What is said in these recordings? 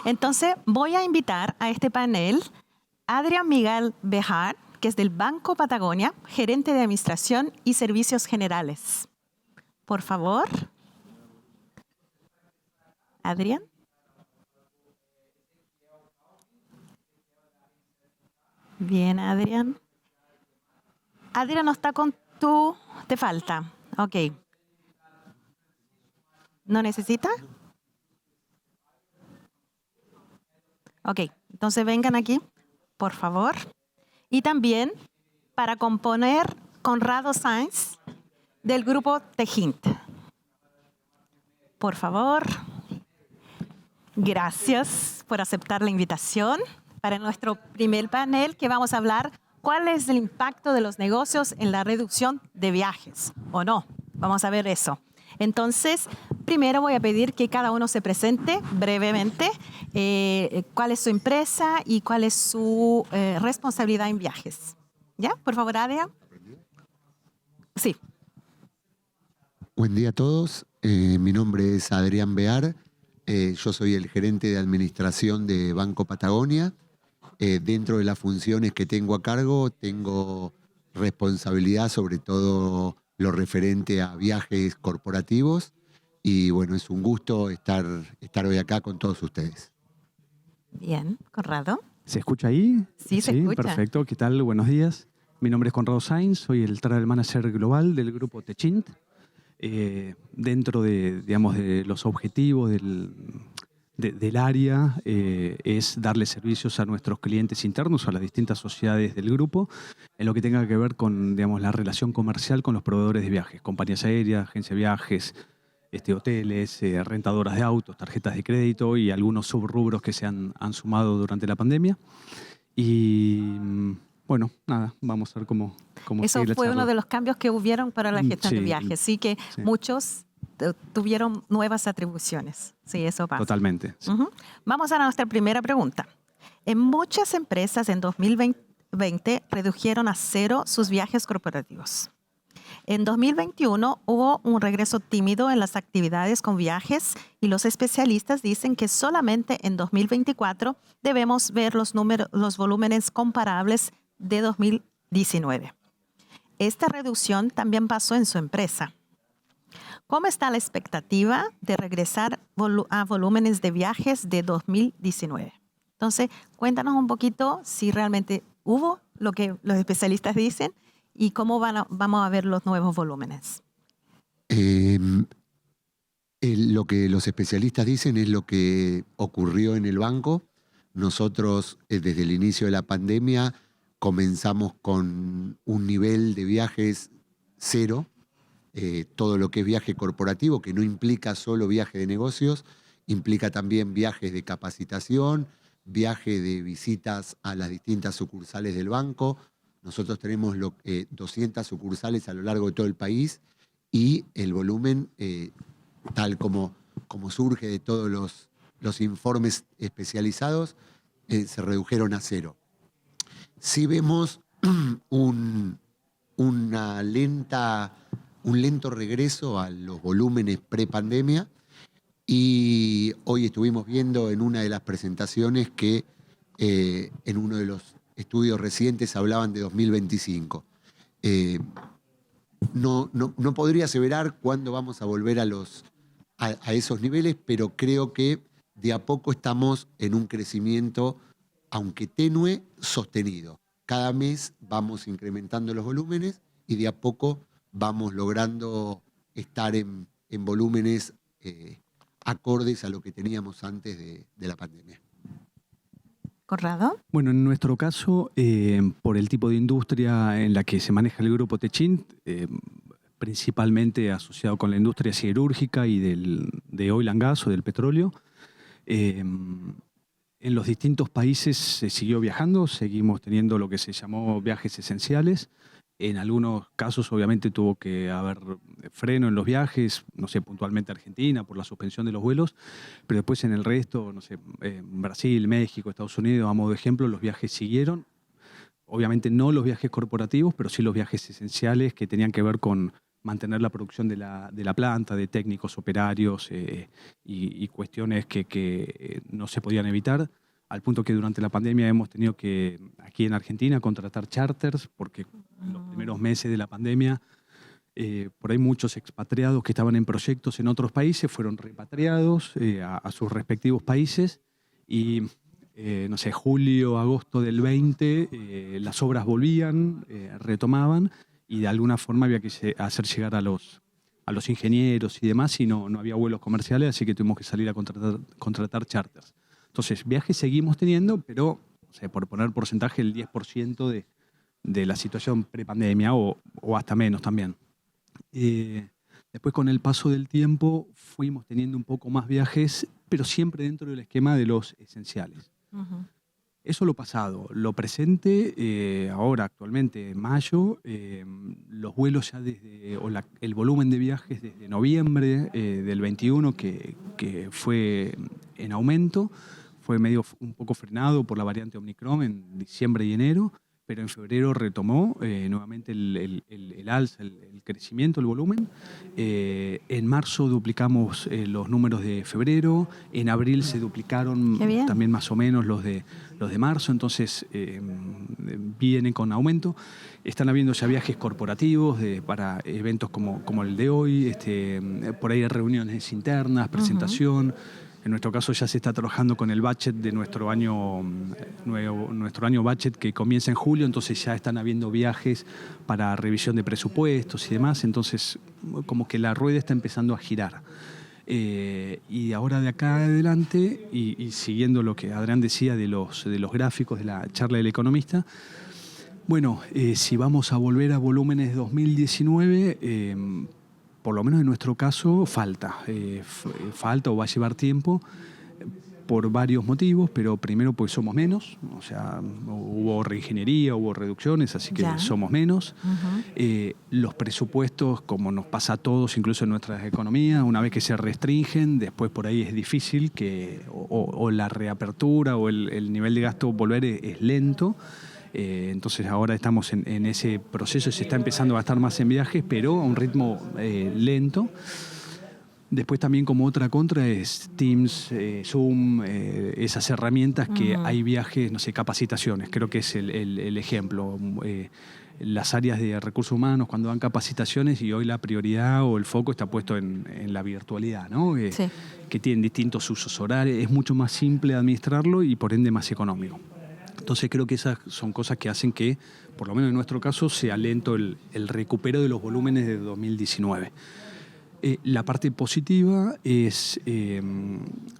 Entonces, voy a invitar a este panel a Adrián Miguel Bejar, que es del Banco Patagonia, gerente de Administración y Servicios Generales. Por favor. Adrián. Bien, Adrián. Adrián no está con tú. Te falta. Ok. ¿No necesita? Ok, entonces vengan aquí, por favor. Y también para componer Conrado Sainz del grupo Tejint. Por favor. Gracias por aceptar la invitación para nuestro primer panel, que vamos a hablar cuál es el impacto de los negocios en la reducción de viajes, ¿o no? Vamos a ver eso. Entonces, primero voy a pedir que cada uno se presente brevemente, cuál es su empresa y cuál es su responsabilidad en viajes. ¿Ya? Por favor, Adrián. Sí. Buen día a todos. Mi nombre es Adrián Bejar. Yo soy el gerente de administración de Banco Patagonia. Dentro de las funciones que tengo a cargo, tengo responsabilidad sobre todo lo referente a viajes corporativos. Y bueno, es un gusto estar hoy acá con todos ustedes. Bien, Conrado. ¿Se escucha ahí? Sí, se escucha. Perfecto. ¿Qué tal? Buenos días. Mi nombre es Conrado Sainz, soy el Travel Manager Global del grupo Tejint. Dentro de, digamos, de los objetivos del área es darle servicios a nuestros clientes internos, a las distintas sociedades del grupo, en lo que tenga que ver con, digamos, la relación comercial con los proveedores de viajes, compañías aéreas, agencias de viajes, hoteles, rentadoras de autos, tarjetas de crédito y algunos subrubros que se han sumado durante la pandemia. Y bueno, nada, vamos a ver cómo eso fue uno de los cambios que hubieron para la gestión de viajes. Sí que muchos tuvieron nuevas atribuciones. Sí, eso pasa. Totalmente. Sí. Vamos a nuestra primera pregunta. En muchas empresas en 2020 redujeron a cero sus viajes corporativos. En 2021 hubo un regreso tímido en las actividades con viajes y los especialistas dicen que solamente en 2024 debemos ver los volúmenes comparables de 2019. Esta reducción también pasó en su empresa. ¿Cómo está la expectativa de regresar a volúmenes de viajes de 2019? Entonces, cuéntanos un poquito si realmente hubo lo que los especialistas dicen y cómo vamos a ver los nuevos volúmenes. Lo que los especialistas dicen es lo que ocurrió en el banco. Nosotros, desde el inicio de la pandemia, comenzamos con un nivel de viajes cero. Todo lo que es viaje corporativo, que no implica solo viaje de negocios, implica también viajes de capacitación, viaje de visitas a las distintas sucursales del banco. Nosotros tenemos 200 sucursales a lo largo de todo el país y el volumen, tal como surge de todos los informes especializados, se redujeron a cero. Sí vemos un lento regreso a los volúmenes pre-pandemia y hoy estuvimos viendo en una de las presentaciones que en uno de los estudios recientes hablaban de 2025. No podría aseverar cuándo vamos a volver a esos niveles, pero creo que de a poco estamos en un crecimiento, aunque tenue, sostenido. Cada mes vamos incrementando los volúmenes y de a poco vamos logrando estar en volúmenes acordes a lo que teníamos antes de la pandemia. ¿Conrado? Bueno, en nuestro caso, por el tipo de industria en la que se maneja el grupo Tejint, principalmente asociado con la industria siderúrgica y de oil and gas o del petróleo, en los distintos países se siguió viajando, seguimos teniendo lo que se llamó viajes esenciales. En algunos casos, obviamente, tuvo que haber freno en los viajes, no sé, puntualmente Argentina, por la suspensión de los vuelos, pero después en el resto, no sé, Brasil, México, Estados Unidos, a modo de ejemplo, los viajes siguieron. Obviamente no los viajes corporativos, pero sí los viajes esenciales que tenían que ver con mantener la producción de la planta, de técnicos, operarios y cuestiones que no se podían evitar, al punto que durante la pandemia hemos tenido que, aquí en Argentina, contratar charters, porque los primeros meses de la pandemia, por ahí muchos expatriados que estaban en proyectos en otros países fueron repatriados a sus respectivos países y, no sé, julio, agosto del 20, las obras volvían, retomaban y de alguna forma había que hacer llegar a los ingenieros y demás y no había vuelos comerciales, así que tuvimos que salir a contratar charters. Entonces, viajes seguimos teniendo, pero, o sea, por poner porcentaje, el 10% de la situación prepandemia o hasta menos también. Después, con el paso del tiempo, fuimos teniendo un poco más viajes, pero siempre dentro del esquema de los esenciales. Ujú. Eso lo pasado. Lo presente, ahora actualmente en mayo, los vuelos ya el volumen de viajes desde noviembre del 21 que fue en aumento, fue un poco frenado por la variante Omicron en diciembre y enero, pero en febrero retomó nuevamente el alza, el crecimiento, el volumen. En marzo duplicamos los números de febrero, en abril se duplicaron también más o menos los de marzo, entonces vienen con aumento. Están habiendo ya viajes corporativos para eventos como el de hoy, por ahí reuniones internas, presentación. En nuestro caso ya se está trabajando con el budget de nuestro año budget que comienza en julio, entonces ya están habiendo viajes para revisión de presupuestos y demás, entonces como que la rueda está empezando a girar. Y ahora de acá adelante, y siguiendo lo que Adrián decía de los gráficos de la charla del economista, bueno, si vamos a volver a volúmenes de 2019, por lo menos en nuestro caso, falta o va a llevar tiempo por varios motivos, pero primero porque somos menos, o sea, hubo reingeniería, hubo reducciones, así que somos menos. Los presupuestos, como nos pasa a todos, incluso en nuestras economías, una vez que se restringen, después por ahí es difícil que o la reapertura o el nivel de gasto volver es lento. Entonces ahora estamos en ese proceso, se está empezando a gastar más en viajes, pero a un ritmo lento. Después también como otra contra es Teams, Zoom, esas herramientas que hay viajes, no sé, capacitaciones, creo que es el ejemplo. Las áreas de recursos humanos cuando dan capacitaciones y hoy la prioridad o el foco está puesto en la virtualidad, ¿no? Que tienen distintos usos horarios, es mucho más simple administrarlo y por ende más económico. Entonces creo que esas son cosas que hacen que, por lo menos en nuestro caso, sea lento el recupero de los volúmenes de 2019. La parte positiva es,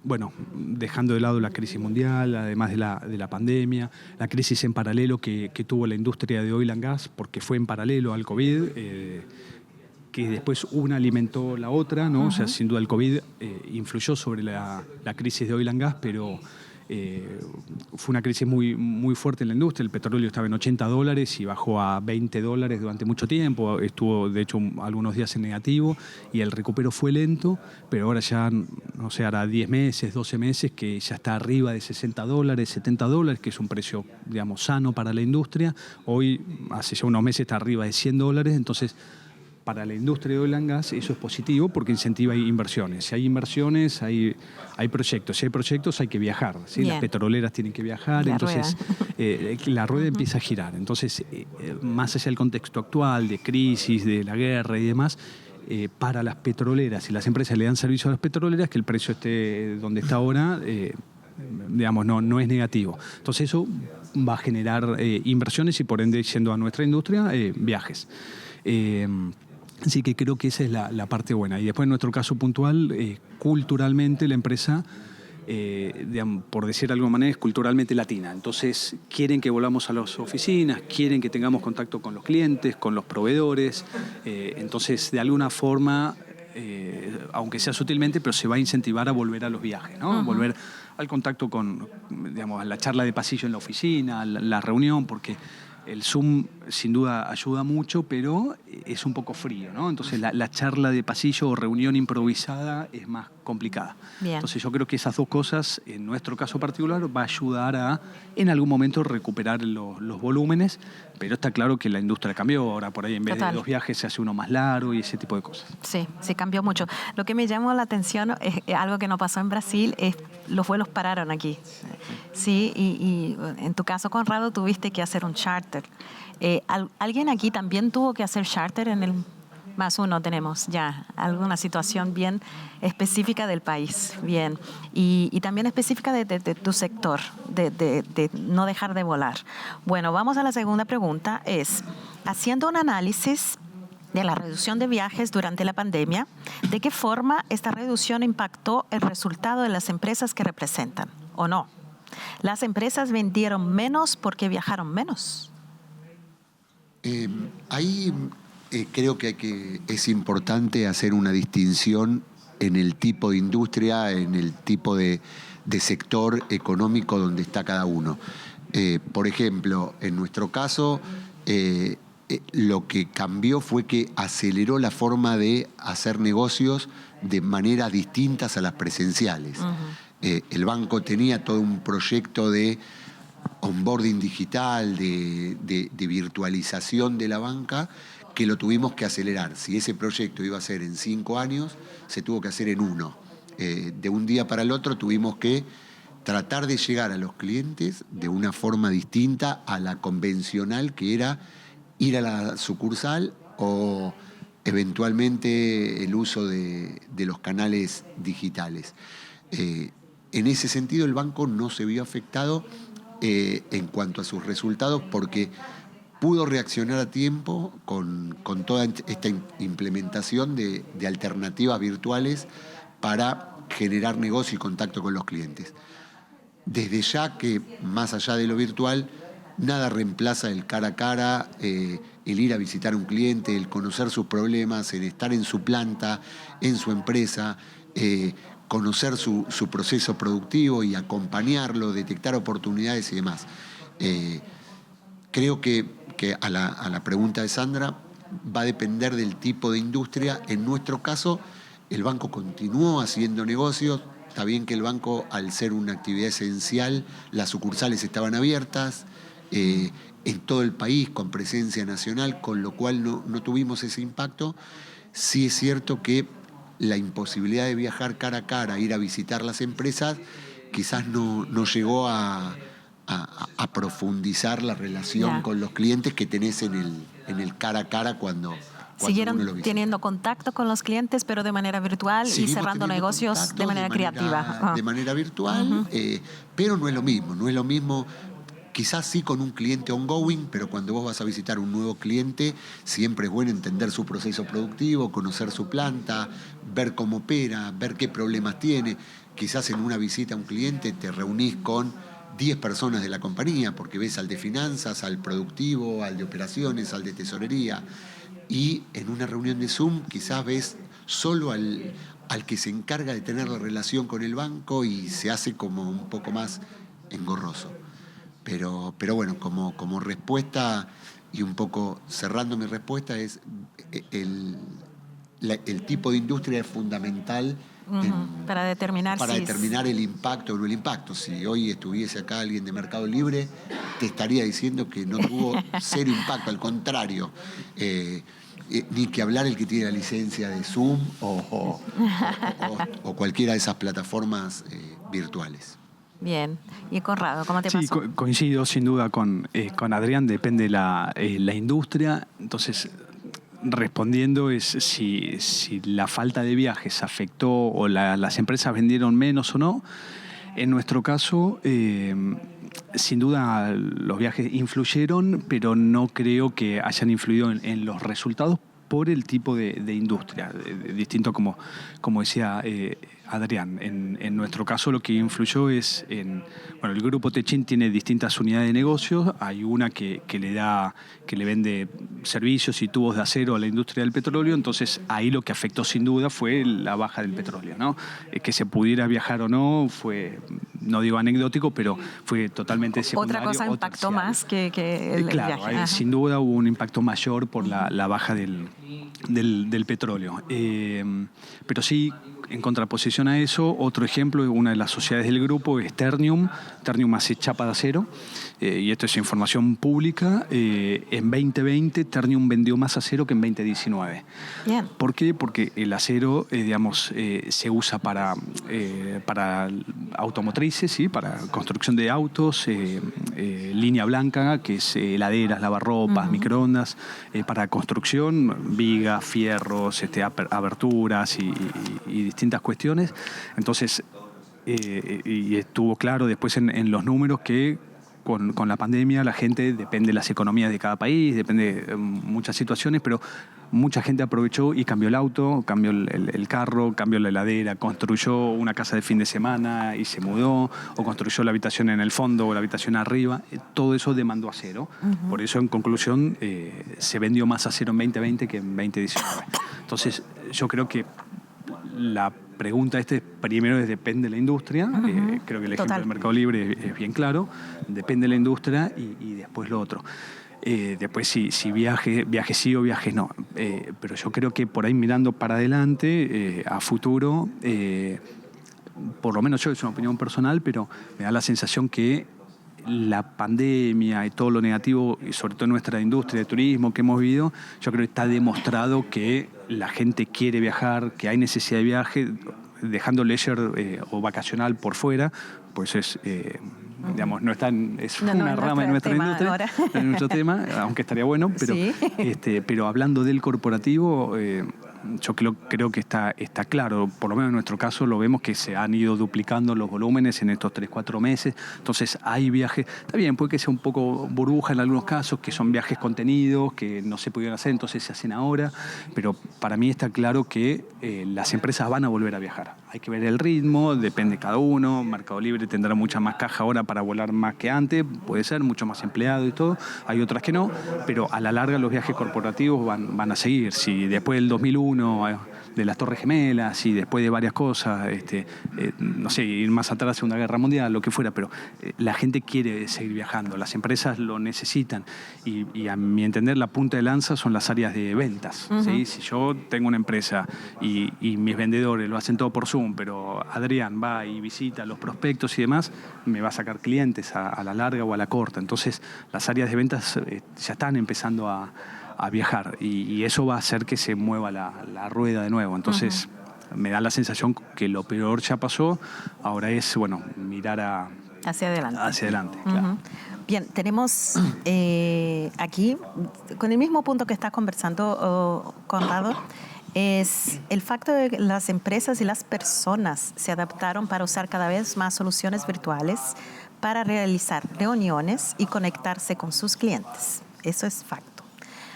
bueno, dejando de lado la crisis mundial, además de la pandemia, la crisis en paralelo que tuvo la industria de oil and gas, porque fue en paralelo al COVID, que después una alimentó la otra, ¿no? O sea, sin duda el COVID influyó sobre la crisis de oil and gas, pero fue una crisis muy, muy fuerte en la industria. El petróleo estaba en $80 y bajó a $20 durante mucho tiempo. Estuvo, de hecho, algunos días en negativo y el recupero fue lento, pero ahora ya, no sé, hará 10 meses, 12 meses que ya está arriba de $60, $70, que es un precio, digamos, sano para la industria. Hoy, hace ya unos meses, está arriba de $100, entonces para la industria de oil and gas eso es positivo porque incentiva inversiones. Si hay inversiones, hay proyectos. Si hay proyectos, hay que viajar, ¿sí? Las petroleras tienen que viajar, entonces la rueda empieza a girar. Entonces, más allá del contexto actual, de crisis, de la guerra y demás, para las petroleras y las empresas le dan servicio a las petroleras, que el precio esté donde está ahora, digamos, no es negativo. Entonces eso va a generar inversiones y por ende, yendo a nuestra industria, viajes. Así que creo que esa es la parte buena. Y después, en nuestro caso puntual, culturalmente la empresa, digamos, por decir de alguna manera, es culturalmente latina. Entonces, quieren que volvamos a las oficinas, quieren que tengamos contacto con los clientes, con los proveedores. Entonces, de alguna forma, aunque sea sutilmente, pero se va a incentivar a volver a los viajes, ¿no? Volver al contacto con, digamos, a la charla de pasillo en la oficina, la reunión, porque el Zoom sin duda ayuda mucho, pero es un poco frío, ¿no? Entonces la charla de pasillo o reunión improvisada es más complicada. Bien. Entonces yo creo que esas dos cosas, en nuestro caso particular, va a ayudar a en algún momento recuperar los volúmenes, pero está claro que la industria cambió. Ahora por ahí en vez Total. de 2 viajes se hace uno más largo y ese tipo de cosas. Sí, sí cambió mucho. Lo que me llamó la atención es algo que no pasó en Brasil, es los vuelos pararon aquí. Sí, y en tu caso, Conrado, tuviste que hacer un charter. ¿Alguien aquí también tuvo que hacer charter en el +1? Tenemos ya alguna situación bien específica del país, bien, y también específica de tu sector, de no dejar de volar. Bueno, vamos a la segunda pregunta, es, haciendo un análisis de la reducción de viajes durante la pandemia, ¿de qué forma esta reducción impactó el resultado de las empresas que representan o no? ¿Las empresas vendieron menos porque viajaron menos? Ahí creo que es importante hacer una distinción en el tipo de industria, en el tipo de sector económico donde está cada uno. Por ejemplo, en nuestro caso, lo que cambió fue que aceleró la forma de hacer negocios de maneras distintas a las presenciales. El banco tenía todo un proyecto de onboarding digital, de virtualización de la banca, que lo tuvimos que acelerar. Si ese proyecto iba a ser en 5 años, se tuvo que hacer en 1. De un día para el otro tuvimos que tratar de llegar a los clientes de una forma distinta a la convencional, que era ir a la sucursal o eventualmente el uso de los canales digitales. En ese sentido, el banco no se vio afectado en cuanto a sus resultados, porque pudo reaccionar a tiempo con toda esta implementación de alternativas virtuales para generar negocio y contacto con los clientes. Desde ya que, más allá de lo virtual, nada reemplaza el cara a cara, el ir a visitar a un cliente, el conocer sus problemas, el estar en su planta, en su empresa, conocer su proceso productivo y acompañarlo, detectar oportunidades y demás. Creo que a la pregunta de Sandra va a depender del tipo de industria. En nuestro caso, el banco continuó haciendo negocios. Está bien que el banco, al ser una actividad esencial, las sucursales estaban abiertas en todo el país con presencia nacional, con lo cual no tuvimos ese impacto. Sí es cierto que la imposibilidad de viajar cara a cara, ir a visitar las empresas, quizás no llegó a profundizar la relación con los clientes que tenés en el cara a cara cuando siguieron teniendo contacto con los clientes, pero de manera virtual. Seguimos y cerrando negocios de manera creativa. De manera virtual, pero no es lo mismo. No es lo mismo, quizás sí con un cliente ongoing, pero cuando vos vas a visitar un nuevo cliente, siempre es bueno entender su proceso productivo, conocer su planta, ver cómo opera, ver qué problemas tiene. Quizás en una visita a un cliente te reunís con 10 personas de la compañía, porque ves al de finanzas, al productivo, al de operaciones, al de tesorería. Y en una reunión de Zoom quizás ves solo al que se encarga de tener la relación con el banco y se hace como un poco más engorroso. Pero bueno, como respuesta, y un poco cerrando mi respuesta, es el tipo de industria es fundamental para determinar el impacto o no el impacto. Si hoy estuviese acá alguien de Mercado Libre, te estaría diciendo que no tuvo cero impacto, al contrario. Ni que hablar el que tiene la licencia de Zoom o cualquiera de esas plataformas virtuales. Bien. Y Conrado, ¿cómo te pasó? Sí, coincido sin duda con Adrián, depende la industria. Entonces, respondiendo es si la falta de viajes afectó o las empresas vendieron menos o no. En nuestro caso, sin duda los viajes influyeron, pero no creo que hayan influido en los resultados por el tipo de industria, distinto como decía Adrián. En nuestro caso lo que influyó es el grupo Techint tiene distintas unidades de negocios. Hay una que le vende servicios y tubos de acero a la industria del petróleo. Entonces ahí lo que afectó sin duda fue la baja del petróleo, ¿no? Que se pudiera viajar o no fue, no digo anecdótico, pero fue totalmente secundario. Otra cosa impactó más que el claro, viaje. Sin duda hubo un impacto mayor por la baja del petróleo. Pero sí, en contraposición a eso, otro ejemplo, una de las sociedades del grupo es Ternium. Ternium hace chapa de acero, y esto es información pública. En 2020 Ternium vendió más acero que en 2019. Bien. ¿Por qué? Porque el acero, se usa para automotrices, ¿sí? Para construcción de autos, línea blanca, que es heladeras, lavarropas, microondas, para construcción, vigas, fierros, aberturas y distintas cuestiones. Entonces, y estuvo claro después en los números que con la pandemia la gente, depende de las economías de cada país, depende de muchas situaciones, pero mucha gente aprovechó y cambió el auto, cambió el carro, cambió la heladera, construyó una casa de fin de semana y se mudó, o construyó la habitación en el fondo o la habitación arriba. Todo eso demandó acero. Uh-huh. Por eso, en conclusión, se vendió más acero en 2020 que en 2019. Entonces, yo creo que la pregunta primero depende de la industria. Uh-huh. Creo que el ejemplo del Mercado Libre es bien claro. Depende de la industria y después lo otro. Después si viaje sí o viaje no. Pero yo creo que por ahí mirando para adelante, a futuro, por lo menos yo, es una opinión personal, pero me da la sensación que la pandemia y todo lo negativo, y sobre todo en nuestra industria de turismo que hemos vivido, yo creo que está demostrado que la gente quiere viajar, que hay necesidad de viaje, dejando leisure o vacacional por fuera, pues es... no está es una rama de nuestra industria, en nuestro tema, aunque estaría bueno, pero, sí. Pero hablando del corporativo, yo creo que está claro, por lo menos en nuestro caso lo vemos que se han ido duplicando los volúmenes en estos 3-4 meses, entonces hay viajes, está bien, puede que sea un poco burbuja en algunos casos, que son viajes contenidos, que no se pudieron hacer, entonces se hacen ahora, pero para mí está claro que las empresas van a volver a viajar. Hay que ver el ritmo, depende de cada uno. Mercado Libre tendrá mucha más caja ahora para volar más que antes, puede ser, mucho más empleado y todo. Hay otras que no, pero a la larga los viajes corporativos van a seguir. Si después del 2001, de las Torres Gemelas, y después de varias cosas, no sé, ir más atrás, Segunda Guerra Mundial, lo que fuera, pero la gente quiere seguir viajando, las empresas lo necesitan, y a mi entender la punta de lanza son las áreas de ventas. Uh-huh. ¿Sí? Si yo tengo una empresa y mis vendedores lo hacen todo por Zoom, pero Adrián va y visita los prospectos y demás, me va a sacar clientes a la larga o a la corta. Entonces las áreas de ventas ya están empezando a viajar, y eso va a hacer que se mueva la rueda de nuevo. Entonces, uh-huh, me da la sensación que lo peor ya pasó, ahora es, mirar hacia adelante. Hacia adelante, uh-huh, claro. Bien, tenemos aquí, con el mismo punto que está conversando Conrado, es el facto de que las empresas y las personas se adaptaron para usar cada vez más soluciones virtuales para realizar reuniones y conectarse con sus clientes. Eso es facto.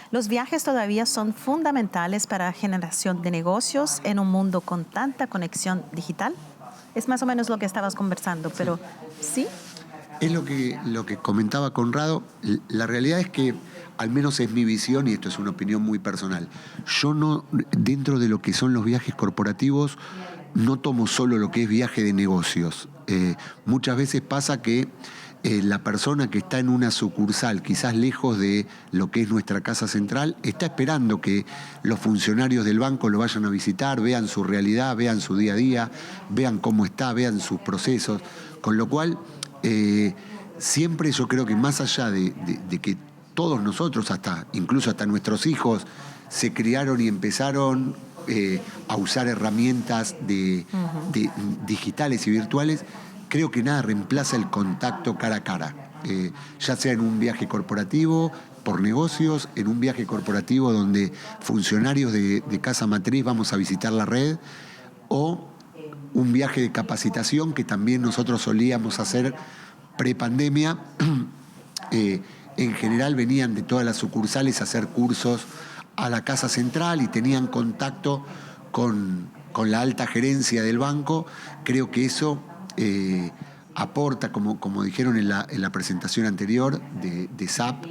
Los viajes todavía son fundamentales para la generación de negocios en un mundo con tanta conexión digital. Es más o menos lo que estabas conversando, pero ¿sí? Es lo que comentaba Conrado. La realidad es que, al menos es mi visión, y esto es una opinión muy personal, yo no, dentro de lo que son los viajes corporativos, no tomo solo lo que es viaje de negocios. Muchas veces pasa que la persona que está en una sucursal, quizás lejos de lo que es nuestra casa central, está esperando que los funcionarios del banco lo vayan a visitar, vean su realidad, vean su día a día, vean cómo está, vean sus procesos. Con lo cual, siempre yo creo que más allá de que todos nosotros, incluso hasta nuestros hijos, se criaron y empezaron a usar herramientas digitales y virtuales, creo que nada reemplaza el contacto cara a cara, ya sea en un viaje corporativo, por negocios, en un viaje corporativo donde funcionarios de casa matriz vamos a visitar la red, o un viaje de capacitación que también nosotros solíamos hacer prepandemia. En general venían de todas las sucursales a hacer cursos a la Casa Central y tenían contacto con la alta gerencia del banco. Creo que eso aporta, como dijeron en la presentación anterior de SAP,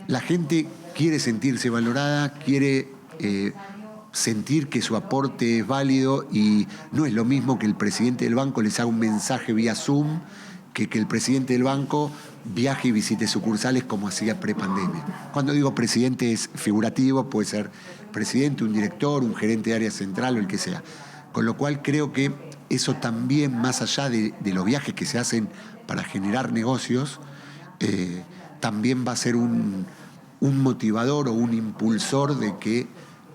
la gente quiere sentirse valorada, quiere sentir que su aporte es válido, y no es lo mismo que el presidente del banco les haga un mensaje vía Zoom que el presidente del banco viaje y visite sucursales como hacía prepandemia. Cuando digo presidente es figurativo, puede ser presidente, un director, un gerente de área central o el que sea. Con lo cual creo que eso también, más allá de los viajes que se hacen para generar negocios, también va a ser un motivador o un impulsor de que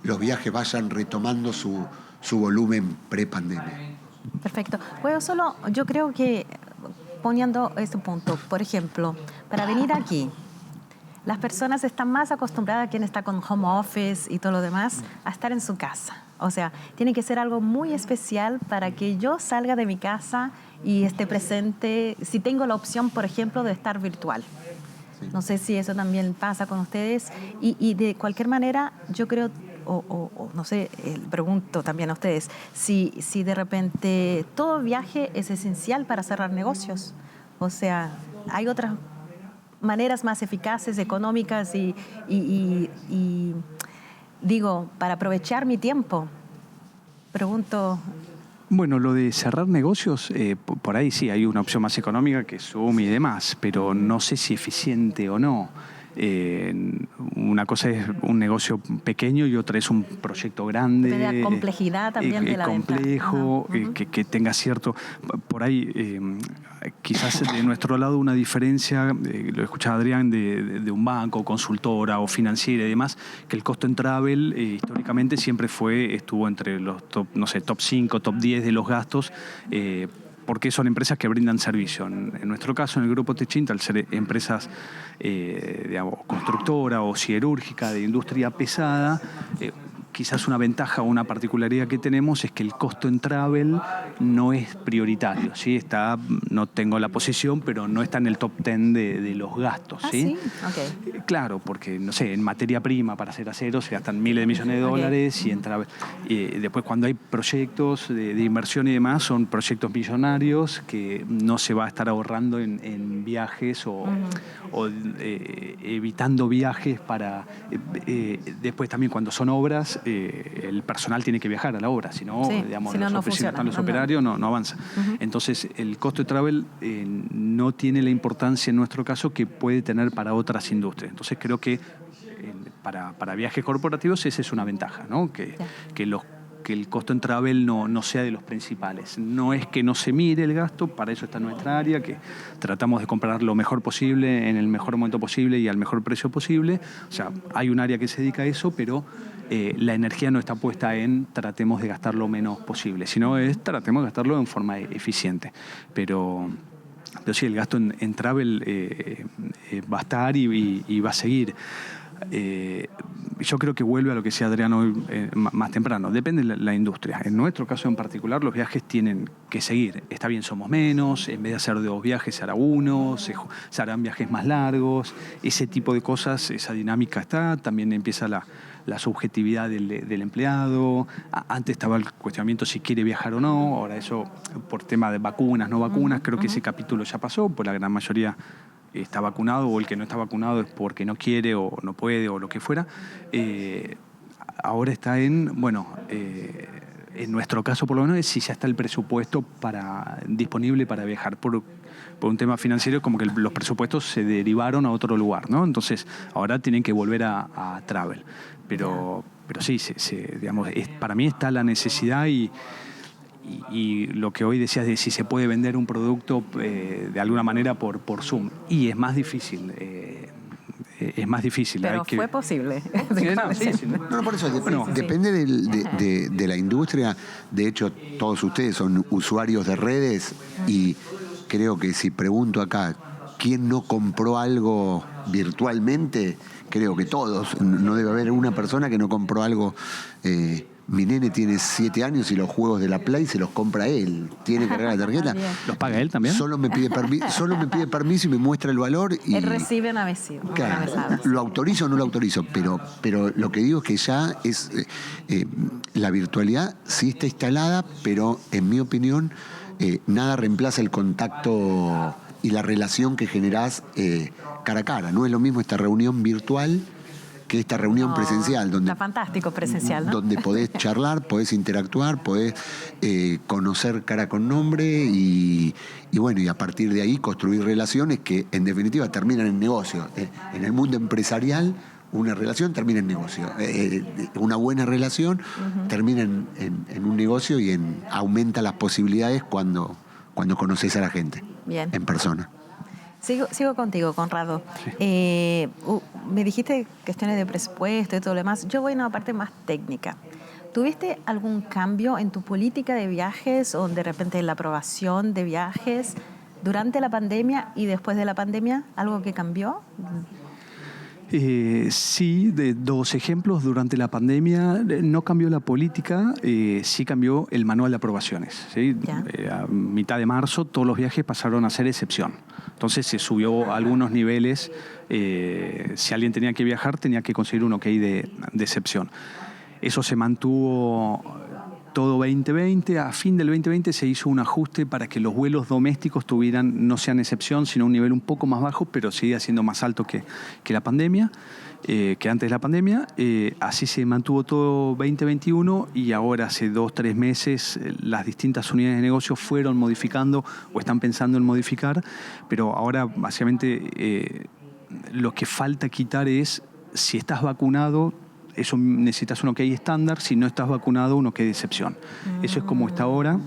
los viajes vayan retomando su volumen prepandemia. Perfecto. Yo creo que poniendo este punto, por ejemplo, para venir aquí, las personas están más acostumbradas, quien está con home office y todo lo demás, a estar en su casa. O sea, tiene que ser algo muy especial para que yo salga de mi casa y esté presente, si tengo la opción, por ejemplo, de estar virtual. No sé si eso también pasa con ustedes. Y de cualquier manera, yo creo, no sé, pregunto también a ustedes, si de repente todo viaje es esencial para cerrar negocios. O sea, hay otras maneras más eficaces, económicas y digo, para aprovechar mi tiempo. Pregunto. Bueno, lo de cerrar negocios, por ahí sí hay una opción más económica que Zoom y demás, pero no sé si eficiente o no. Una cosa es un negocio pequeño y otra es un proyecto grande. De la complejidad también de la complejo, venta. Que tenga cierto... Por ahí, quizás de nuestro lado una diferencia, lo escuchaba Adrián, de un banco, consultora o financiera y demás, que el costo en travel históricamente siempre estuvo entre los top 5, top 10 de los gastos, porque son empresas que brindan servicio. En nuestro caso, en el Grupo Techint, al ser empresas constructora o siderúrgica de industria pesada, quizás una ventaja o una particularidad que tenemos es que el costo en travel no es prioritario, ¿sí? No tengo la posición, pero no está en el top 10 de los gastos. ¿Sí? Okay. Claro, porque, no sé, en materia prima para hacer acero se gastan miles de millones de dólares, y en travel. Después, cuando hay proyectos de inversión y demás, son proyectos millonarios que no se va a estar ahorrando en viajes o evitando viajes para... después también, cuando son obras, el personal tiene que viajar a la obra, si no, no funciona. Los operarios no avanza. Entonces, el costo de travel no tiene la importancia en nuestro caso que puede tener para otras industrias. Entonces, creo que para viajes corporativos esa es una ventaja, ¿no? Que el costo en travel no sea de los principales. No es que no se mire el gasto, para eso está nuestra área, que tratamos de comprar lo mejor posible, en el mejor momento posible y al mejor precio posible. O sea, hay un área que se dedica a eso, pero la energía no está puesta en tratemos de gastar lo menos posible, sino tratemos de gastarlo en forma eficiente. Pero sí, el gasto en travel va a estar y va a seguir. Yo creo que vuelve a lo que decía Adrián hoy más temprano. Depende de la industria. En nuestro caso en particular, los viajes tienen que seguir. Está bien, somos menos. En vez de hacer 2 viajes, se hará 1. Se harán viajes más largos. Ese tipo de cosas, esa dinámica está. También empieza la subjetividad del empleado. Antes estaba el cuestionamiento si quiere viajar o no. Ahora eso, por tema de vacunas, no vacunas, creo que ese capítulo ya pasó, pues la gran mayoría está vacunado, o el que no está vacunado es porque no quiere o no puede o lo que fuera. Ahora está en nuestro caso por lo menos, es si ya está el presupuesto disponible para viajar. Por un tema financiero, como que los presupuestos se derivaron a otro lugar, ¿no? Entonces, ahora tienen que volver a travel. Pero sí, para mí está la necesidad y lo que hoy decías de si se puede vender un producto de alguna manera por Zoom. Y es más difícil. Pero fue posible. No, por eso depende de la industria. De hecho, todos ustedes son usuarios de redes y creo que si pregunto acá quién no compró algo virtualmente, creo que todos. No debe haber una persona que no compró algo Mi nene tiene 7 años y los juegos de la Play se los compra él. Tiene que cargar la tarjeta. ¿Los paga él también? Solo me pide permiso y me muestra el valor. Y, Él recibe una vez. claro, lo autorizo o no lo autorizo, pero lo que digo es que ya es la virtualidad sí está instalada, pero en mi opinión nada reemplaza el contacto y la relación que generás cara a cara. No es lo mismo esta reunión virtual que esta reunión presencial, donde está fantástico presencial, ¿no? Donde podés charlar, podés interactuar, podés conocer cara con nombre y bueno, y a partir de ahí construir relaciones que en definitiva terminan en negocio. En el mundo empresarial, una relación termina en negocio. Una buena relación termina en un negocio y aumenta las posibilidades cuando conoces a la gente. Bien. En persona. Sigo contigo, Conrado. Sí. Me dijiste cuestiones de presupuesto y todo lo demás. Yo voy a una parte más técnica. ¿Tuviste algún cambio en tu política de viajes o de repente la aprobación de viajes durante la pandemia y después de la pandemia? ¿Algo que cambió? Sí, de 2 ejemplos. Durante la pandemia no cambió la política, sí cambió el manual de aprobaciones. ¿Sí? A mitad de marzo todos los viajes pasaron a ser excepción. Entonces se subió a algunos niveles. Si alguien tenía que viajar, tenía que conseguir un OK de excepción. Eso se mantuvo todo 2020. A fin del 2020 se hizo un ajuste para que los vuelos domésticos no sean excepción, sino un nivel un poco más bajo, pero seguía siendo más alto que la pandemia, que antes de la pandemia. Así se mantuvo todo 2021 y ahora hace 2-3 meses las distintas unidades de negocio fueron modificando o están pensando en modificar, pero ahora básicamente lo que falta quitar es si estás vacunado. Eso necesitas un OK estándar, si no estás vacunado, un OK de excepción. Eso es como está ahora.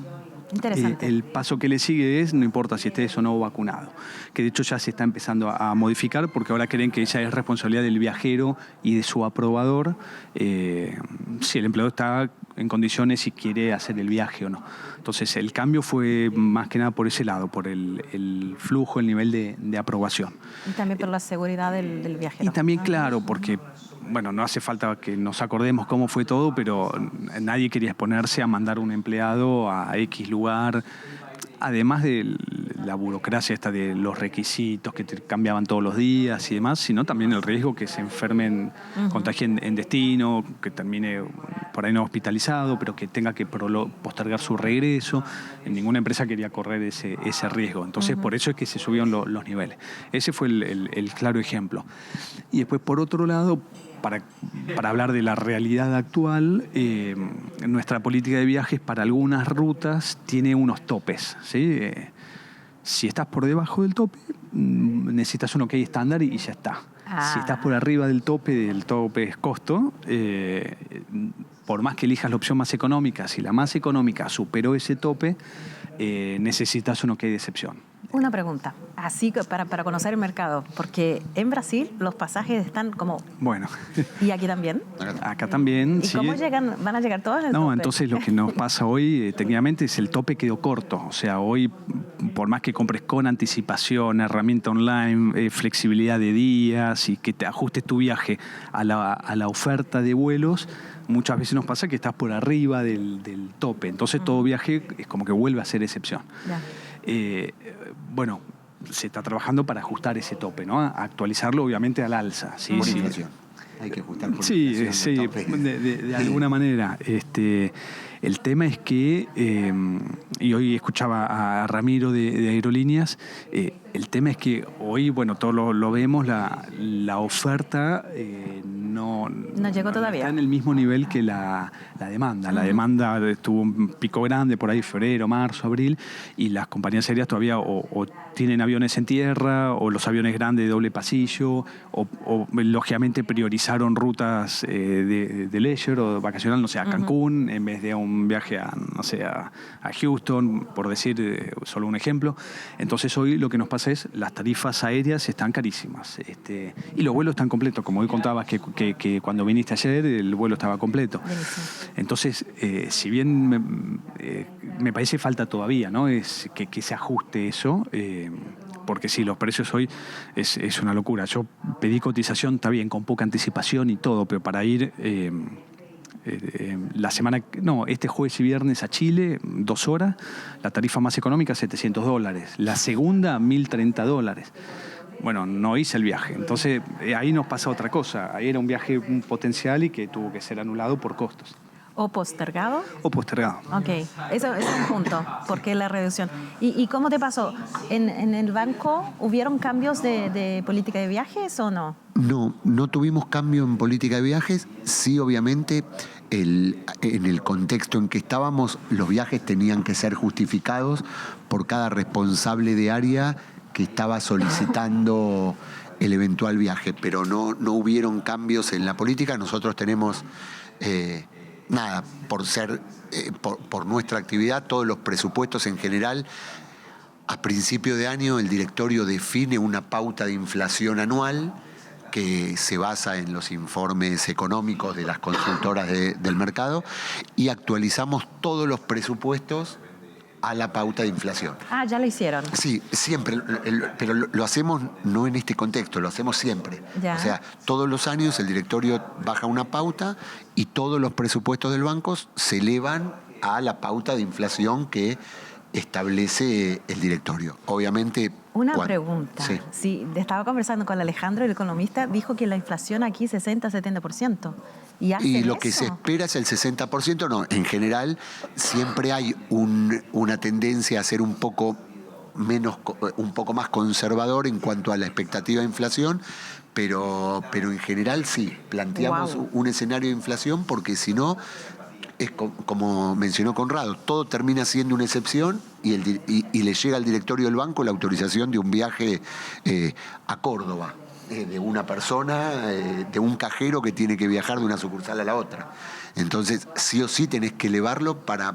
Interesante. El paso que le sigue es, no importa si estés o no vacunado, que de hecho ya se está empezando a modificar porque ahora creen que ya es responsabilidad del viajero y de su aprobador si el empleado está en condiciones y quiere hacer el viaje o no. Entonces el cambio fue más que nada por ese lado, por el flujo, el nivel de aprobación. Y también por la seguridad del viajero. Y también, claro, porque bueno, no hace falta que nos acordemos cómo fue todo, pero nadie quería exponerse a mandar un empleado a X lugar, además de la burocracia esta de los requisitos que cambiaban todos los días y demás, sino también el riesgo que se enfermen, contagien en destino, que termine por ahí no hospitalizado, pero que tenga que postergar su regreso. En ninguna empresa quería correr ese riesgo. Entonces, por eso es que se subieron los niveles. Ese fue el claro ejemplo. Y después, por otro lado, para hablar de la realidad actual, nuestra política de viajes para algunas rutas tiene unos topes, ¿sí? Si estás por debajo del tope, necesitas un OK estándar y ya está. Si estás por arriba del tope es costo, por más que elijas la opción más económica, si la más económica superó ese tope, necesitas un OK de excepción. Una pregunta, así que para conocer el mercado, porque en Brasil los pasajes están como... Bueno. ¿Y aquí también? Acá también, ¿Y sí. cómo llegan? ¿Van a llegar todos en el tope? No, entonces lo que nos pasa hoy técnicamente es el tope quedó corto. O sea, hoy, por más que compres con anticipación, herramienta online, flexibilidad de días y que te ajustes tu viaje a la oferta de vuelos, muchas veces nos pasa que estás por arriba del tope. Entonces todo viaje es como que vuelve a ser excepción. Bueno, se está trabajando para ajustar ese tope, ¿no? Actualizarlo obviamente al alza. ¿Sí? Por Sí. inflación. Hay que ajustar por inflación. Sí, de alguna manera. El tema es que, y hoy escuchaba a Ramiro de Aerolíneas, el tema es que hoy, bueno, todos lo vemos, la oferta no llegó todavía. Está en el mismo nivel que la demanda. La demanda tuvo un pico grande por ahí, febrero, marzo, abril, y las compañías aéreas todavía o tienen aviones en tierra, o los aviones grandes de doble pasillo, o lógicamente priorizaron rutas de leisure o vacacional, no sé, a Cancún, en vez de un viaje a Houston, por decir solo un ejemplo. Entonces hoy lo que nos pasa es las tarifas aéreas están carísimas, y los vuelos están completos, como hoy contabas que cuando viniste ayer el vuelo estaba completo. Entonces, si bien me parece falta todavía, ¿no? Es que se ajuste eso, porque sí, los precios hoy es una locura. Yo pedí cotización, está bien, con poca anticipación y todo, pero para ir Este jueves y viernes a Chile, 2 horas, la tarifa más económica, $700. La segunda, $1.030. Bueno, no hice el viaje. Entonces, ahí nos pasa otra cosa. Ahí era un viaje potencial y que tuvo que ser anulado por costos. ¿O postergado? O postergado. Ok, eso es un punto. ¿Por qué la reducción? ¿Y cómo te pasó? ¿En el banco hubieron cambios de política de viajes o no? No, no tuvimos cambio en política de viajes. Sí, obviamente, en el contexto en que estábamos, los viajes tenían que ser justificados por cada responsable de área que estaba solicitando el eventual viaje, pero no hubieron cambios en la política. Nosotros tenemos, por nuestra actividad, todos los presupuestos en general, a principio de año el directorio define una pauta de inflación anual que se basa en los informes económicos de las consultoras del mercado y actualizamos todos los presupuestos a la pauta de inflación. Ah, ya lo hicieron. Sí, siempre, pero lo hacemos no en este contexto, lo hacemos siempre. Ya. O sea, todos los años el directorio baja una pauta y todos los presupuestos del banco se elevan a la pauta de inflación que establece el directorio. Obviamente... Una pregunta. Sí. Sí, estaba conversando con Alejandro, el economista, dijo que la inflación aquí 60-70%. ¿Y lo que se espera es el 60%, no. En general, siempre hay una tendencia a ser un poco más conservador en cuanto a la expectativa de inflación, pero en general sí, planteamos un escenario de inflación porque si no, es como mencionó Conrado, todo termina siendo una excepción y le llega al directorio del banco la autorización de un viaje a Córdoba. De una persona, de un cajero que tiene que viajar de una sucursal a la otra. Entonces, sí o sí tenés que elevarlo para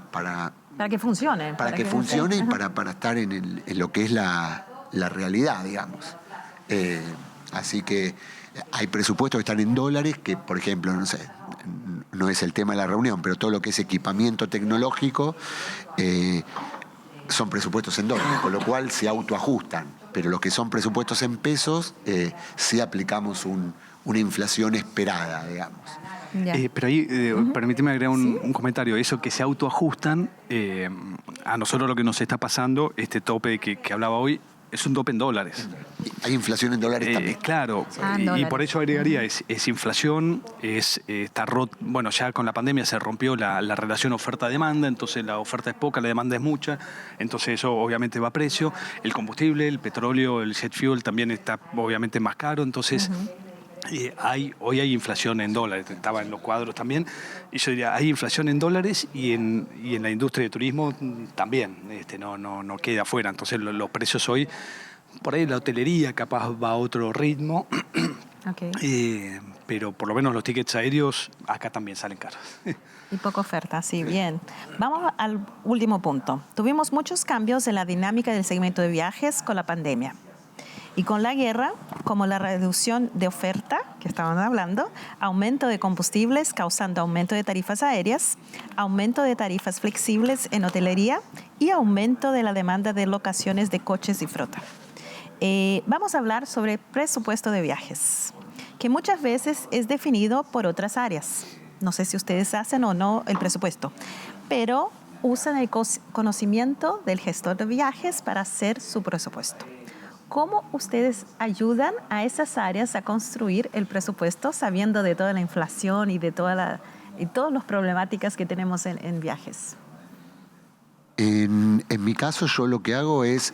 que funcione. Para que funcione y para estar en lo que es la realidad, digamos. Así que hay presupuestos que están en dólares, que, por ejemplo, no es el tema de la reunión, pero todo lo que es equipamiento tecnológico son presupuestos en dólares, con lo cual se autoajustan. Pero los que son presupuestos en pesos, sí aplicamos una inflación esperada, digamos. Pero ahí, permíteme agregar un comentario. Eso que se autoajustan, a nosotros lo que nos está pasando, este tope que hablaba hoy, es un tope en dólares. Hay inflación en dólares también. Claro, y por eso agregaría, es inflación, está roto. Bueno, ya con la pandemia se rompió la relación oferta-demanda, entonces la oferta es poca, la demanda es mucha, entonces eso obviamente va a precio. El combustible, el petróleo, el jet fuel también está obviamente más caro, entonces... hoy hay inflación en dólares, estaba en los cuadros también, y yo diría, hay inflación en dólares y en la industria de turismo también, no queda afuera. Entonces los precios hoy, por ahí la hotelería capaz va a otro ritmo, pero por lo menos los tickets aéreos acá también salen caros. Y poca oferta, sí, bien. Vamos al último punto. Tuvimos muchos cambios en la dinámica del segmento de viajes con la pandemia. Y con la guerra, como la reducción de oferta, que estaban hablando, aumento de combustibles causando aumento de tarifas aéreas, aumento de tarifas flexibles en hotelería y aumento de la demanda de locaciones de coches y flota. Vamos a hablar sobre presupuesto de viajes, que muchas veces es definido por otras áreas. No sé si ustedes hacen o no el presupuesto, pero usan el conocimiento del gestor de viajes para hacer su presupuesto. ¿Cómo ustedes ayudan a esas áreas a construir el presupuesto sabiendo de toda la inflación y de todas las problemáticas que tenemos en viajes? En mi caso, yo lo que hago es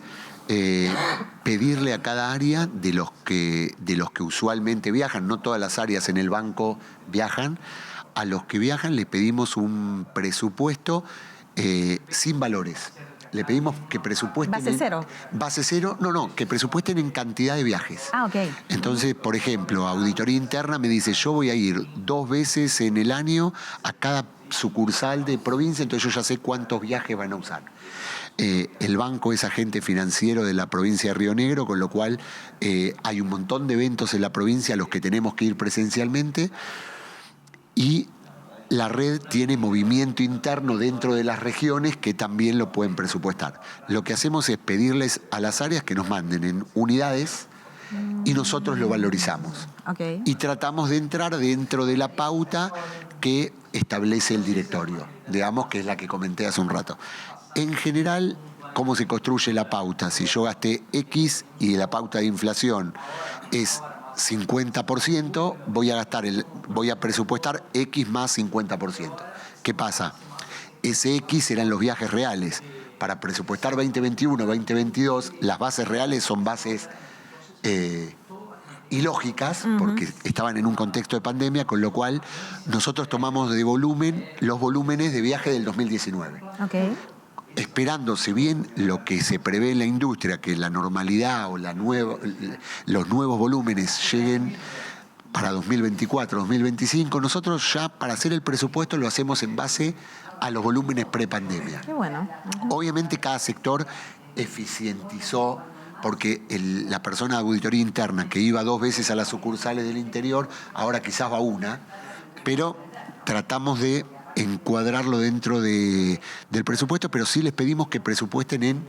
pedirle a cada área de los que usualmente viajan, no todas las áreas en el banco viajan, a los que viajan les pedimos un presupuesto sin valores. Le pedimos que presupuesten... ¿Base cero? Base cero, que presupuesten en cantidad de viajes. Ah, ok. Entonces, por ejemplo, auditoría interna me dice, yo voy a ir 2 veces en el año a cada sucursal de provincia, entonces yo ya sé cuántos viajes van a usar. El banco es agente financiero de la provincia de Río Negro, con lo cual hay un montón de eventos en la provincia a los que tenemos que ir presencialmente y la red tiene movimiento interno dentro de las regiones que también lo pueden presupuestar. Lo que hacemos es pedirles a las áreas que nos manden en unidades y nosotros lo valorizamos. Okay. Y tratamos de entrar dentro de la pauta que establece el directorio, digamos, que es la que comenté hace un rato. En general, ¿cómo se construye la pauta? Si yo gasté X y la pauta de inflación es 50%, voy a presupuestar X más 50%. ¿Qué pasa? Ese X eran los viajes reales. Para presupuestar 2021, 2022, las bases reales son bases ilógicas, porque estaban en un contexto de pandemia, con lo cual nosotros tomamos de volumen los volúmenes de viaje del 2019. Okay. Esperando, si bien lo que se prevé en la industria, que la normalidad o los nuevos volúmenes lleguen para 2024, 2025, nosotros ya para hacer el presupuesto lo hacemos en base a los volúmenes prepandemia. Qué bueno. Obviamente cada sector eficientizó, porque la persona de auditoría interna que iba 2 veces a las sucursales del interior, ahora quizás va una, pero tratamos de encuadrarlo dentro del presupuesto, pero sí les pedimos que presupuesten en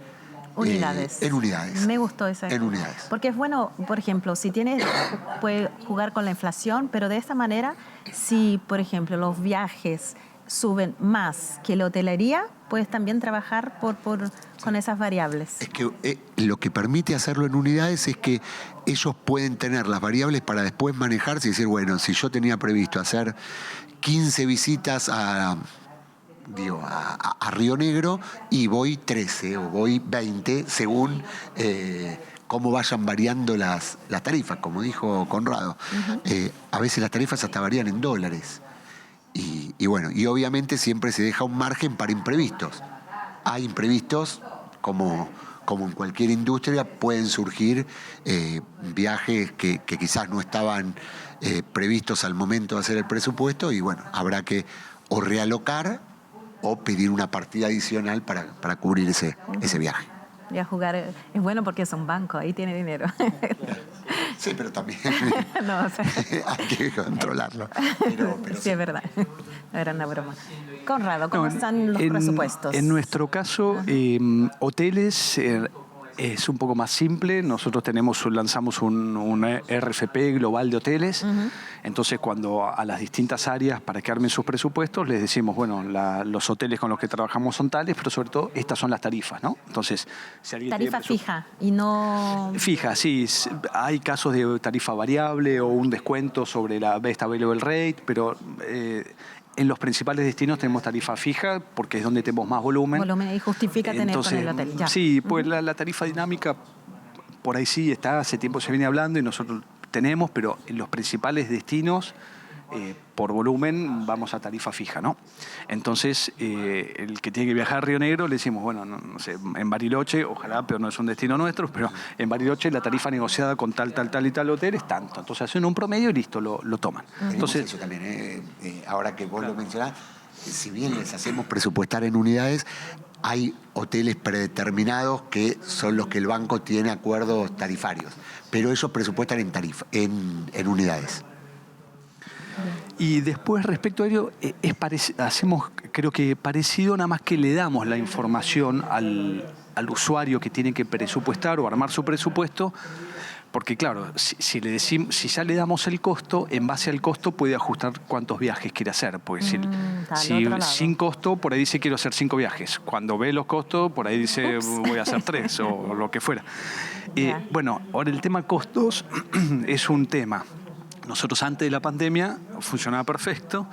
unidades. En unidades. Me gustó esa. En unidades. Porque es bueno, por ejemplo, si puede jugar con la inflación, pero de esta manera, si, por ejemplo, los viajes suben más que la hotelería, puedes también trabajar con esas variables. Es que lo que permite hacerlo en unidades es que ellos pueden tener las variables para después manejarse y decir, bueno, si yo tenía previsto hacer 15 visitas a Río Negro y voy 13 o voy 20 según cómo vayan variando las tarifas, como dijo Conrado. A veces las tarifas hasta varían en dólares. Y bueno, y obviamente siempre se deja un margen para imprevistos. Hay imprevistos, como en cualquier industria, pueden surgir viajes que quizás no estaban previstos al momento de hacer el presupuesto y bueno, habrá que o realocar o pedir una partida adicional para cubrir ese viaje. Y a jugar es bueno porque es un banco, ahí tiene dinero. Sí, pero también No, o sea, hay que controlarlo. Pero sí, sí. es verdad. Era una broma. Conrado, ¿cómo están los presupuestos? En nuestro caso, hoteles es un poco más simple. Nosotros lanzamos un RFP global de hoteles. Entonces, cuando a las distintas áreas para que armen sus presupuestos, les decimos, bueno, los hoteles con los que trabajamos son tales, pero sobre todo estas son las tarifas, ¿no? Entonces, si alguien Tarifa fija y no... Fija, sí. Hay casos de tarifa variable o un descuento sobre la Best Available Rate, pero en los principales destinos tenemos tarifa fija porque es donde tenemos más volumen. Y justifica tener con el hotel. Ya. Sí, pues la tarifa dinámica por ahí sí está, hace tiempo se viene hablando y nosotros tenemos, pero en los principales destinos por volumen vamos a tarifa fija, ¿no? Entonces, el que tiene que viajar a Río Negro, le decimos, bueno, no sé, en Bariloche, ojalá, pero no es un destino nuestro, pero en Bariloche la tarifa negociada con tal y tal hotel es tanto. Entonces hacen un promedio y listo, lo toman. Entonces, eso también, ahora que vos lo mencionás, si bien les hacemos presupuestar en unidades, hay hoteles predeterminados que son los que el banco tiene acuerdos tarifarios, pero ellos presupuestan en unidades. Y después, respecto a ello, hacemos, creo que parecido, nada más que le damos la información al usuario que tiene que presupuestar o armar su presupuesto, porque claro, si ya le damos el costo, en base al costo puede ajustar cuántos viajes quiere hacer. Porque si sin costo, por ahí dice quiero hacer 5 viajes. Cuando ve los costos, por ahí dice voy a hacer 3 o lo que fuera. Bueno, ahora el tema costos es un tema. Nosotros antes de la pandemia funcionaba perfecto,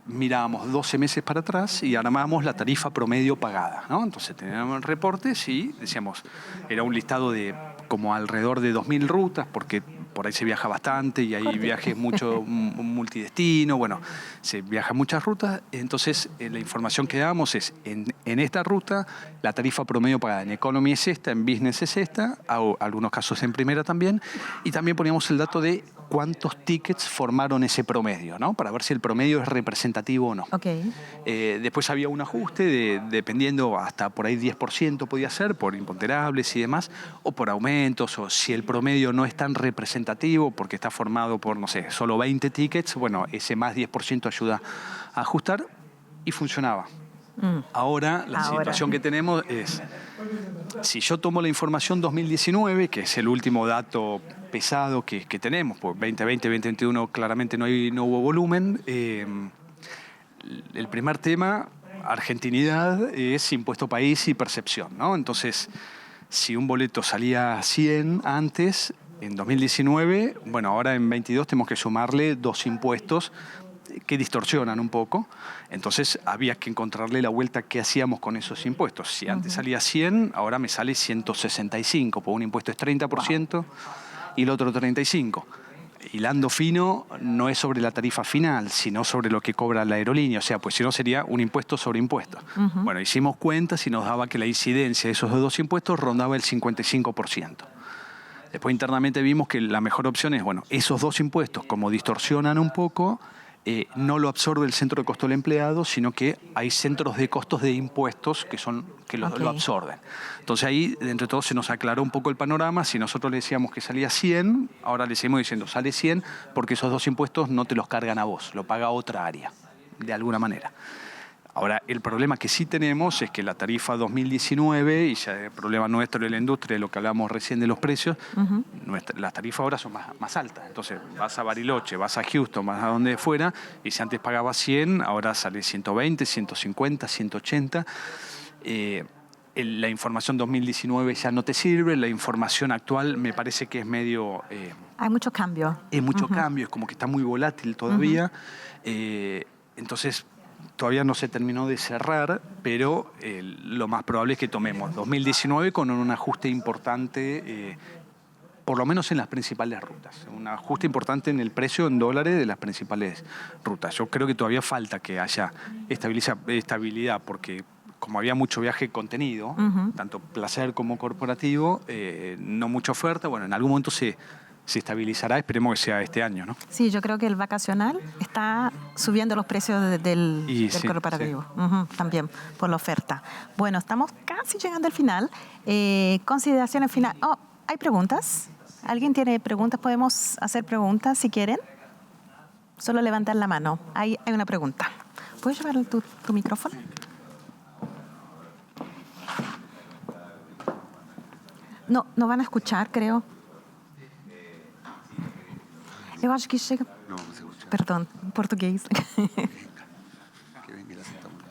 mirábamos 12 meses para atrás y armábamos la tarifa promedio pagada, ¿no? Entonces teníamos reportes y decíamos, era un listado de como alrededor de 2.000 rutas, porque por ahí se viaja bastante y hay viajes mucho multidestino, bueno, se viajan muchas rutas, entonces la información que damos es, en esta ruta, la tarifa promedio pagada en Economy es esta, en Business es esta, algunos casos en Primera también, y también poníamos el dato de cuántos tickets formaron ese promedio, ¿no? Para ver si el promedio es representativo o no. Okay. Después había un ajuste, dependiendo, hasta por ahí 10% podía ser, por imponderables y demás, o por aumentos, o si el promedio no es tan representativo porque está formado por, no sé, solo 20 tickets, bueno, ese más 10% ayuda a ajustar y funcionaba. Ahora, la situación que tenemos es, si yo tomo la información 2019, que es el último dato pesado que tenemos, por 2020, 2021 claramente no hubo volumen, el primer tema, argentinidad, es impuesto país y percepción, ¿no? Entonces, si un boleto salía a 100 antes, en 2019, bueno, ahora en 22 tenemos que sumarle 2 impuestos que distorsionan un poco. Entonces había que encontrarle la vuelta qué hacíamos con esos impuestos. Si antes salía 100, ahora me sale 165, porque un impuesto es 30% y el otro 35%. Hilando fino, no es sobre la tarifa final, sino sobre lo que cobra la aerolínea. O sea, pues si no sería un impuesto sobre impuesto. Bueno, hicimos cuentas y nos daba que la incidencia de esos 2 impuestos rondaba el 55%. Después internamente vimos que la mejor opción es, bueno, esos 2 impuestos, como distorsionan un poco, no lo absorbe el centro de costo del empleado, sino que hay centros de costos de impuestos que lo absorben. Entonces ahí, entre todos, se nos aclaró un poco el panorama. Si nosotros le decíamos que salía 100, ahora le seguimos diciendo sale 100 porque esos 2 impuestos no te los cargan a vos, lo paga otra área, de alguna manera. Ahora, el problema que sí tenemos es que la tarifa 2019, y ya el problema nuestro de la industria, lo que hablábamos recién de los precios, las tarifas ahora son más altas. Entonces, vas a Bariloche, vas a Houston, vas a donde fuera, y si antes pagabas 100, ahora sale 120, 150, 180. La información 2019 ya no te sirve, la información actual me parece que es medio... Hay mucho cambio. Hay mucho cambio, es como que está muy volátil todavía. Entonces... Todavía no se terminó de cerrar, pero lo más probable es que tomemos 2019 con un ajuste importante, por lo menos en las principales rutas. Un ajuste importante en el precio en dólares de las principales rutas. Yo creo que todavía falta que haya estabilidad, porque como había mucho viaje contenido, tanto placer como corporativo, no mucha oferta, bueno, en algún momento se estabilizará, esperemos que sea este año, ¿no? Sí, yo creo que el vacacional está subiendo los precios del corporativo, también por la oferta. Bueno, estamos casi llegando al final. Consideraciones finales. Oh, ¿hay preguntas? ¿Alguien tiene preguntas? Podemos hacer preguntas si quieren. Solo levantar la mano. Hay una pregunta. ¿Puedes llevar tu micrófono? No van a escuchar, creo. Eu acho que chega... No vamos a escuchar. Perdón, portugués. Que venga y la sentamos.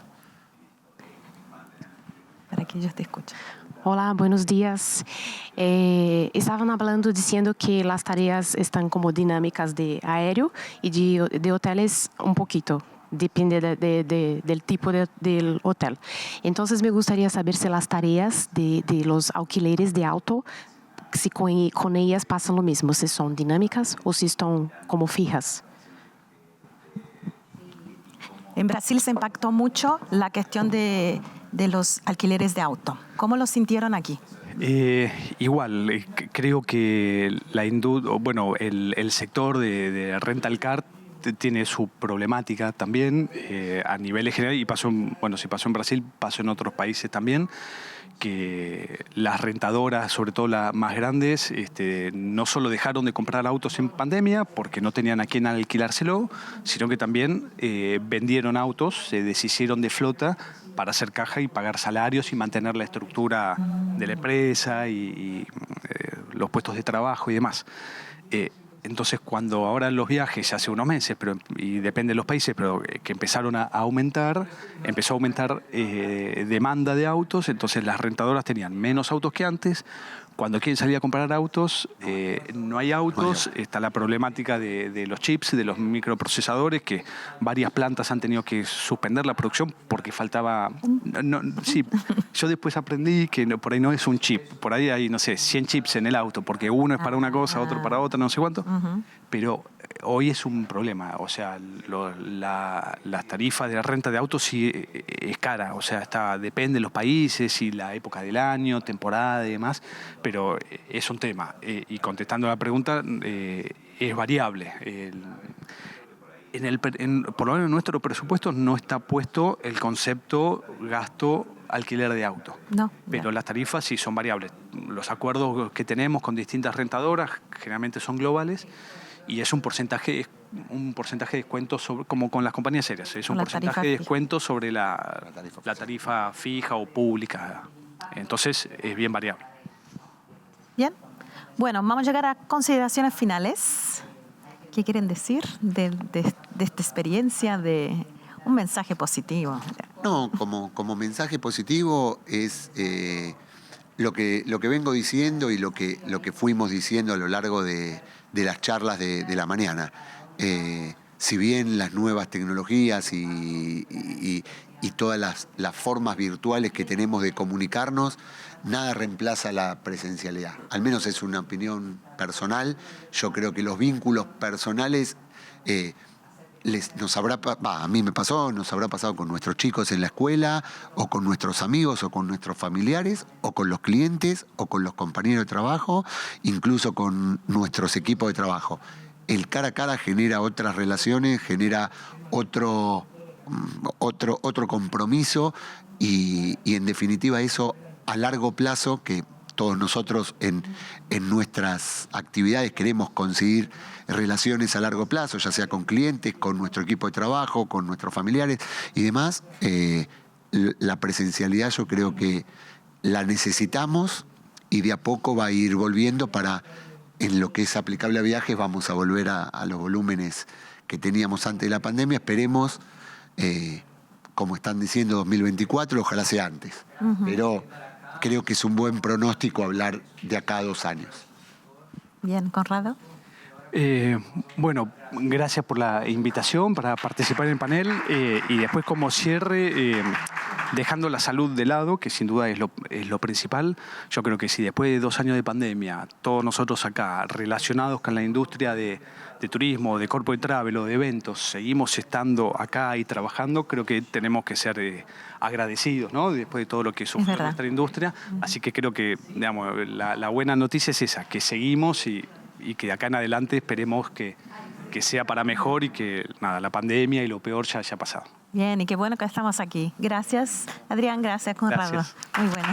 Para que ellos te escuchen. Olá, buenos días. Estavam hablando dizendo que as tareas estão como dinâmicas de aéreo e de hoteles um pouquito. Depende del tipo del hotel. Entonces, me gustaría saber si las tareas de los alquileres de auto, si con ellas pasa lo mismo, si son dinámicas o si están como fijas. En Brasil se impactó mucho la cuestión de los alquileres de auto. ¿Cómo lo sintieron aquí? Igual, creo que el sector de rental car tiene su problemática también a nivel general, y si pasó en Brasil, pasó en otros países también, que las rentadoras, sobre todo las más grandes, no solo dejaron de comprar autos en pandemia porque no tenían a quién alquilárselo, sino que también vendieron autos, se deshicieron de flota para hacer caja y pagar salarios y mantener la estructura de la empresa y los puestos de trabajo y demás. Entonces, cuando ahora los viajes, hace unos meses, y depende de los países, pero que empezaron a aumentar, empezó a aumentar demanda de autos, entonces las rentadoras tenían menos autos que antes. Cuando quieren salir a comprar autos, no hay autos, está la problemática de los chips, de los microprocesadores, que varias plantas han tenido que suspender la producción porque faltaba... Sí, yo después aprendí que por ahí no es un chip, por ahí hay, 100 chips en el auto, porque uno es para una cosa, otro para otra, no sé cuánto, pero hoy es un problema, o sea, las tarifas de la renta de autos sí es cara, o sea, depende de los países y la época del año, temporada y demás, pero es un tema. Y contestando a la pregunta, es variable. Por lo menos en nuestro presupuesto no está puesto el concepto gasto alquiler de auto. No. Pero las tarifas sí son variables. Los acuerdos que tenemos con distintas rentadoras generalmente son globales y es un porcentaje un porcentaje de descuento, como con las compañías serias. Es un La porcentaje tarifa de fija. descuento sobre la tarifa fija o pública. Entonces, es bien variable. Bien. Bueno, vamos a llegar a consideraciones finales. ¿Qué quieren decir de esta experiencia, de un mensaje positivo? No, como mensaje positivo es lo que vengo diciendo y lo que fuimos diciendo a lo largo de las charlas de la mañana. Si bien las nuevas tecnologías y todas las formas virtuales que tenemos de comunicarnos, nada reemplaza la presencialidad. Al menos es una opinión personal. Yo creo que los vínculos personales a mí me pasó, nos habrá pasado con nuestros chicos en la escuela, o con nuestros amigos, o con nuestros familiares, o con los clientes, o con los compañeros de trabajo, incluso con nuestros equipos de trabajo. El cara a cara genera otras relaciones, genera otro compromiso y en definitiva eso a largo plazo, que todos nosotros en nuestras actividades queremos conseguir relaciones a largo plazo, ya sea con clientes, con nuestro equipo de trabajo, con nuestros familiares y demás. La presencialidad yo creo que la necesitamos y de a poco va a ir volviendo en lo que es aplicable a viajes, vamos a volver a los volúmenes que teníamos antes de la pandemia. Esperemos, como están diciendo, 2024, ojalá sea antes. Pero creo que es un buen pronóstico hablar de acá a 2 años. Bien, Conrado. Bueno, gracias por la invitación para participar en el panel y después como cierre, dejando la salud de lado, que sin duda es lo principal. Yo creo que si después de 2 años de pandemia, todos nosotros acá relacionados con la industria de turismo, de corporate travel o de eventos, seguimos estando acá y trabajando, creo que tenemos que ser agradecidos, ¿no? Después de todo lo que sufrió nuestra industria. Así que creo que, digamos, la buena noticia es esa, que seguimos y que de acá en adelante esperemos que sea para mejor y que la pandemia y lo peor ya haya pasado. Bien, y qué bueno que estamos aquí. Gracias, Adrián. Gracias, Conrado. Gracias. Muy bueno.